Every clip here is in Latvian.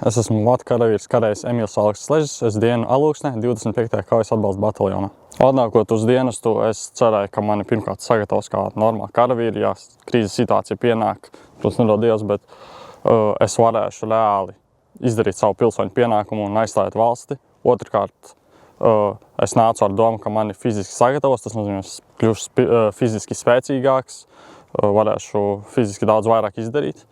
Es esmu Vatu karavīrs karējs Emīls Aleksis Ležis, es dienu Alūksnē, 25. kaujas atbalsta bataljonā. Atnākot uz dienestu, es cerēju, ka mani pirmkārt sagatavos kā normāli karavīri, ja krīzes situācija pienāk, protams, nedod Dievs, bet es varēšu reāli izdarīt savu pilsoņu pienākumu un aizstāvēt valsti. Otrkārt, es nācu ar domu, ka mani fiziski sagatavos, tas nozīmē, es kļūšu fiziski spēcīgāks, varēšu fiziski daudz vairāk izdarīt.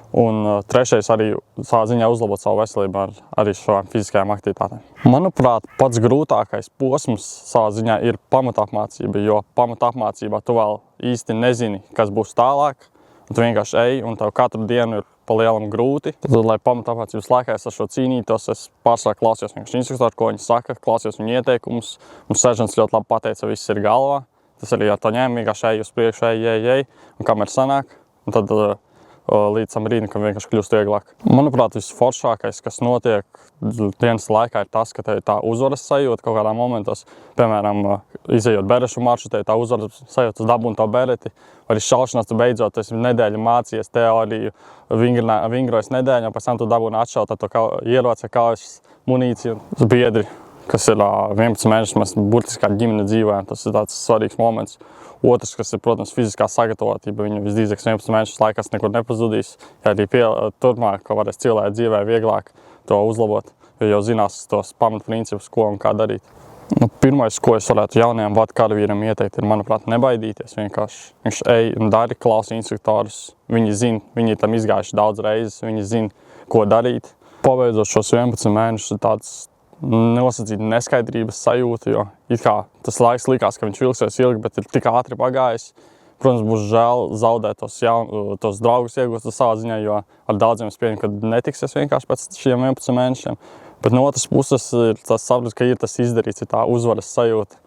Un trešais arī savā ziņā uzlabot savu veselību arī šādām fiziskajām aktivitātēm. Manuprāt, pats grūtākais posms savā ziņā ir pamatapmācība, jo pamatapmācībā tu vēl īsti nezini, kas būs tālāk. Un tu vienkārši ej, un tev katru dienu ir pa lielam grūti. Tad, lai pamatapmācības laikā es ar šo cīnītos, es pārsvarā klausījos vienkārši instruktoru, ko viņi saka, klausījos viņu ieteikumus. Un seržants ļoti labi pateica, viss ir galvā. Tas arī ar to ņēmu, vienkārši ej uz priekšu, ej, un kamēr sanāk. Un tad līdz tam brīdim, kad vienkārši kļūst vieglāk. Manuprāt, visforšākais, kas notiek dienas laikā, ir tas, ka tev ir tā uzvaras sajūta kaut kādā momentos. Piemēram, izejot berešu maršu, tev ir tā uzvaras sajūta, tu dabūni to bereti. Vai arī šaušanās tu beidzot, tu esi nedēļu mācījies teoriju, vingrojas nedēļu, un pēc tam tu dabūni atšaut ar to ieroci, kaujas munīciju. Biedri, kas ir 11 mēnešus, mēs burtiski kā ģimene dzīvojam, tas ir tāds svarīgs moments. Otrs, kas ir, protams, fiziskā sagatavotība, viņu visdrīzāk 11 mēnešus laikās nekur nepazudīs. Ja arī turpmāk, ka varēs cilvēku dzīvē vieglāk to uzlabot, jo jau zinās tos pamatprincipus, ko un kā darīt. Pirmais, ko es varētu jaunajam Vatu karavīram ieteikt, ir, manuprāt, nebaidīties vienkārši. Viņš ej un dari, klausa instruktorus. Viņi zina, viņi ir tam izgājuši daudz reizes, viņi zina, ko darīt. Pabeidzot šos 11 mēnešus ir tāds nosacīta neskaidrības sajūta, jo it kā tas laiks likās, ka viņš vilksies ilgi, bet ir tik ātri pagājis. Protams, būs žēl zaudēt tos draugus iegūstus savā ziņā, jo ar daudziem es pieņemu, ka netiksies vienkārši pēc šiem 11 mēnešiem. Bet no otras puses ir tas saprast, ka ir tas izdarīts, ir tā uzvaras sajūta.